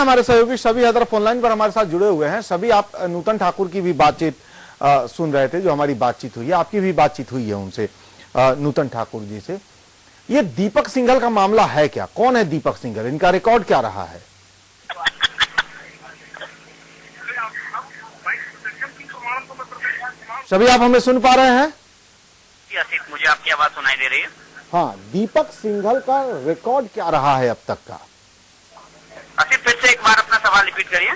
हमारे सहयोगी शबी हैदर फोनलाइन पर हमारे साथ जुड़े हुए हैं। शबी, आप नूतन ठाकुर की भी बातचीत सुन रहे थे, जो हमारी बातचीत हुई है, आपकी भी बातचीत हुई है उनसे, नूतन ठाकुर जी से। ये दीपक सिंघल का मामला है क्या? कौन है दीपक सिंघल? इनका रिकॉर्ड क्या रहा है? शबी, आप हमें सुन पा रहे हैं? मुझे आपकी आवाज सुनाई दे रही है? हाँ, दीपक सिंघल का रिकॉर्ड क्या रहा है अब तक का? आसिफ, फिर से एक बार अपना सवाल रिपीट करिए।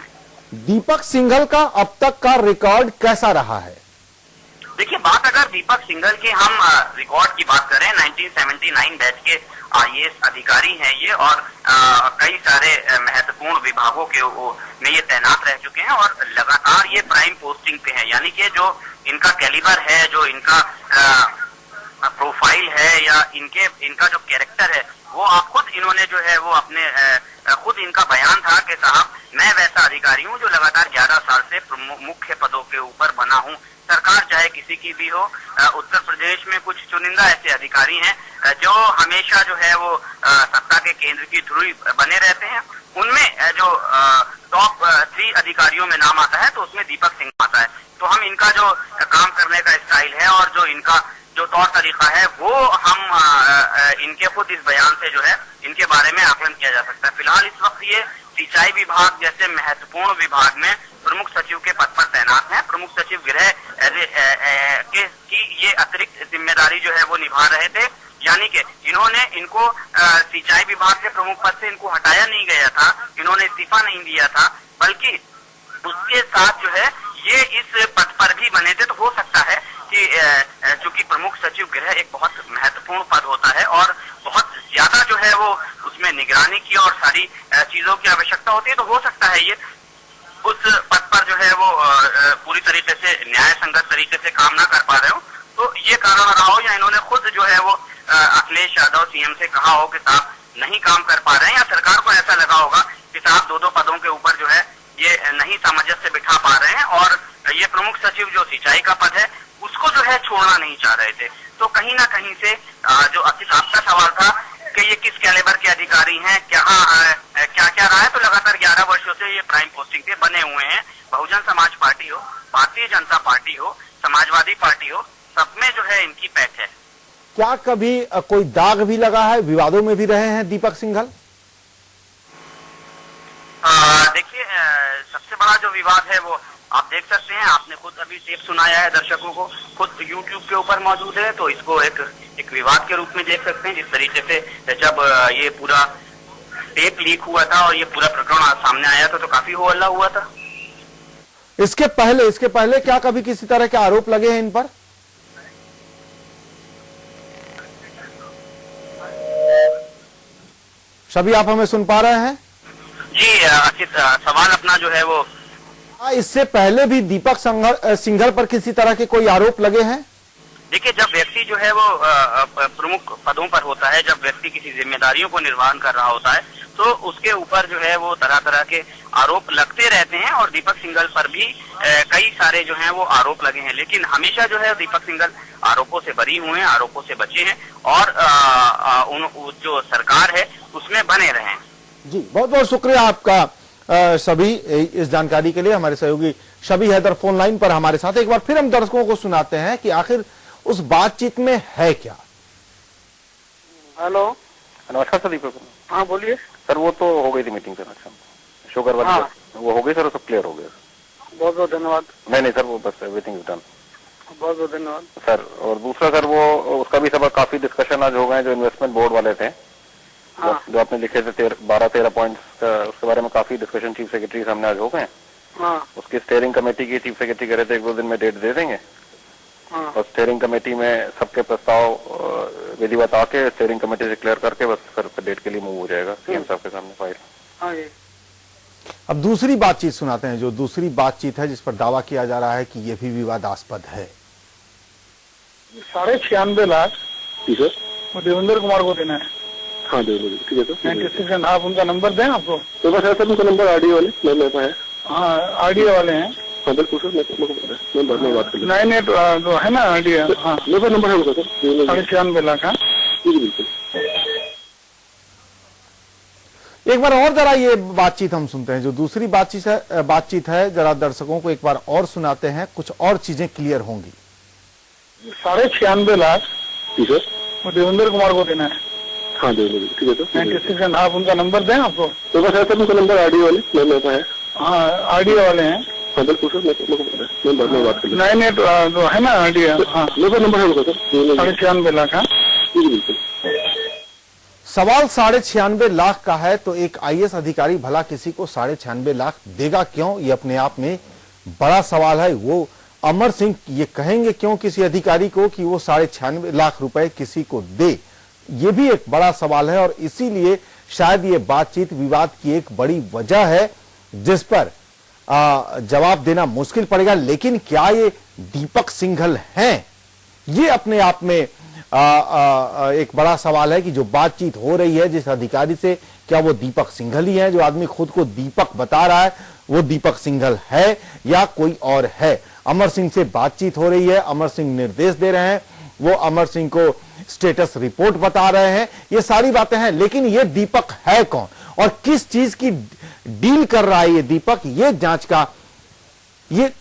दीपक सिंघल का अब तक का रिकॉर्ड कैसा रहा है? देखिए, बात अगर दीपक सिंघल के हम रिकॉर्ड की बात करें, 1979 बैच के आईएएस अधिकारी हैं ये, और कई सारे महत्वपूर्ण विभागों के में ये तैनात रह चुके हैं और लगातार ये प्राइम पोस्टिंग पे है। यानी कि जो इनका कैलिबर है, जो इनका प्रोफाइल है, या इनका जो कैरेक्टर है, वो आप खुद इन्होंने जो है वो अपने खुद इनका बयान था कि साहब, मैं वैसा अधिकारी हूं जो लगातार 11 साल से मुख्य पदों के ऊपर बना हूं, सरकार चाहे किसी की भी हो। उत्तर प्रदेश में कुछ चुनिंदा ऐसे अधिकारी हैं जो हमेशा जो है वो सत्ता के केंद्र की ध्रुव बने रहते हैं। उनमें जो टॉप 3 अधिकारियों में नाम आता है तो उसमें दीपक सिंह आता है। तो हम इनका जो काम करने का स्टाइल है और जो इनका जो तौर तरीका है, वो हम इनके खुद इस बयान से जो है इनके बारे में आकलन किया जा सकता है। फिलहाल इस वक्त ये सिंचाई विभाग जैसे महत्वपूर्ण विभाग में प्रमुख सचिव के पद पर तैनात हैं। प्रमुख सचिव गृह की ये अतिरिक्त जिम्मेदारी जो है वो निभा रहे थे। यानी कि इनको सिंचाई विभाग के प्रमुख पद से इनको हटाया नहीं गया था, इन्होंने इस्तीफा नहीं दिया था, बल्कि उसके साथ जो है ये इस पद पर भी बने थे। तो हो सकता है कि चूंकि प्रमुख सचिव गृह एक बहुत महत्वपूर्ण पद होता है और बहुत ज्यादा जो है वो उसमें निगरानी की और सारी चीजों की आवश्यकता होती है, तो हो सकता है ये उस पद पर जो है वो पूरी तरीके से न्याय संगत तरीके से काम ना कर पा रहे हो। तो ये कारण रहा हो, या इन्होंने खुद जो है वो अखिलेश यादव सीएम से कहा हो कि साहब नहीं काम कर पा रहे हैं, या सरकार को ऐसा लगा होगा कि साहब 2-2 पदों के ऊपर जो है ये नहीं सामंजस्य बिठा पा रहे हैं, और ये प्रमुख सचिव जो सिंचाई का पद है उसको जो है छोड़ना नहीं चाह रहे थे। तो कहीं ना कहीं से जो आपका सवाल था कि ये किस कैलिबर के अधिकारी हैं, क्या क्या रहा है, तो लगातार 11 वर्षों से ये प्राइम पोस्टिंग पे बने हुए हैं। बहुजन समाज पार्टी हो, भारतीय जनता पार्टी हो, समाजवादी पार्टी हो, सब में जो है इनकी पैठ है। क्या कभी कोई दाग भी लगा है, विवादों में भी रहे हैं दीपक सिंघल? देखिए, सबसे बड़ा जो विवाद है वो आप देख सकते हैं, आपने खुद अभी टेप सुनाया है दर्शकों को, खुद यूट्यूब के ऊपर मौजूद है, तो इसको एक विवाद के रूप में देख सकते हैं। जिस तरीके से जब ये पूरा टेप लीक हुआ था और ये पूरा प्रकरण सामने आया था तो काफी हो हल्ला हुआ था। इसके पहले क्या कभी किसी तरह के आरोप लगे हैं इन पर? शबी, आप हमें सुन पा रहे हैं? जी आसिफ, सवाल अपना जो है वो, इससे पहले भी दीपक सिंघल पर किसी तरह के कोई आरोप लगे हैं? देखिए, जब व्यक्ति जो है वो प्रमुख पदों पर होता है, जब व्यक्ति किसी जिम्मेदारियों को निर्वहन कर रहा होता है, तो उसके ऊपर जो है वो तरह तरह के आरोप लगते रहते हैं, और दीपक सिंघल पर भी कई सारे जो हैं वो आरोप लगे हैं। लेकिन हमेशा जो है दीपक सिंघल आरोपों से बरी हुए हैं, आरोपों से बचे हैं, और जो सरकार है उसमें बने रहे हैं। जी, बहुत बहुत शुक्रिया आपका शबी इस जानकारी के लिए। हमारे सहयोगी शबी हैदर फोन लाइन पर हमारे साथ। एक बार फिर हम दर्शकों को सुनाते हैं कि आखिर उस बातचीत में है क्या। हेलो, नमस्कार सर, दीपक। हाँ बोलिए सर, वो तो हो गई थी मीटिंग सर, अच्छा शुगर वाली, हाँ। वो हो गई सर, सब क्लियर हो गया। बहुत बहुत धन्यवाद। नहीं सर, वो बस एवरीथिंग इज डन। बहुत बहुत धन्यवाद सर। और दूसरा सर, वो उसका भी सब काफी डिस्कशन आज हो गए, जो इन्वेस्टमेंट बोर्ड वाले थे, हाँ। जो आपने लिखे थे 12-13 पॉइंट्स, उसके बारे में काफी डिस्कशन चीफ सेक्रेटरी सामने आज हो गए। हाँ। उसकी स्टीयरिंग कमेटी की चीफ सेक्रेटरी कह रहे थे 1-2 दिन में डेट दे देंगे। हाँ। और स्टीयरिंग कमेटी में सबके प्रस्ताव विधिवत आके स्टीयरिंग कमेटी से क्लियर करके बस सर डेट के लिए मूव हो जाएगा सीएम साहब के सामने फाइल। हाँ जी। अब दूसरी बातचीत सुनाते हैं, जो दूसरी बातचीत है जिस पर दावा किया जा रहा है कि यह भी विवादास्पद है। 96.5 लाख जी सर, वो देवेंद्र कुमार को देना है। हाँ देवेंद्र, ठीक है सर। 96, आप उनका नंबर दें आपको? तो बस है सर, उनका नंबर आरडीओ वाले मेरे पास है। हाँ, आरडीए वाले हैं। हाँ बिल्कुल सर, मैं बाद में बात कर लूँगा। 98 जो है ना आरडीए, हाँ मेरा नंबर है उनका सर, 96.5 लाख। हाँ जी बिल्कुल। एक बार और जरा ये बातचीत हम सुनते हैं, जो दूसरी बातचीत है जरा दर्शकों को एक बार और सुनाते हैं, कुछ और चीजें क्लियर होंगी। 96.5 लाख जी सर। वो देवेंद्र कुमार को देना है। हाँ देवेंद्र, ठीक है सर। 96 आप उनका नंबर दें आपको? तो बस सर उनका नंबर आरडीए वाले मेरे पास है। हाँ आरडीए वाले हैं। हाँ बिल्कुल सर, मैं बाद में बात कर लूँगा। 98 है ना आरडीए? हाँ मेरा नंबर है उनका सर। 96.5 लाख। हाँ जी बिल्कुल। सवाल 96.5 लाख का है तो एक आईएएस अधिकारी भला किसी को 96.5 लाख देगा क्यों? ये अपने आप में बड़ा सवाल है। वो अमर सिंह ये कहेंगे क्यों किसी अधिकारी को कि वो 96.5 लाख रुपए किसी को दे? ये भी एक बड़ा सवाल है और इसीलिए शायद ये बातचीत विवाद की एक बड़ी वजह है जिस पर जवाब देना मुश्किल पड़ेगा। लेकिन क्या ये दीपक सिंघल हैं? ये अपने आप में एक बड़ा सवाल है कि जो बातचीत हो रही है जिस अधिकारी से, क्या वो दीपक सिंघल ही है? जो आदमी खुद को दीपक बता रहा है वो दीपक सिंघल है या कोई और है? अमर सिंह से बातचीत हो रही है, अमर सिंह निर्देश दे रहे हैं, वो अमर सिंह को स्टेटस रिपोर्ट बता रहे हैं, ये सारी बातें हैं। लेकिन ये दीपक है कौन और किस चीज की डील कर रहा है ये दीपक? ये जांच का ये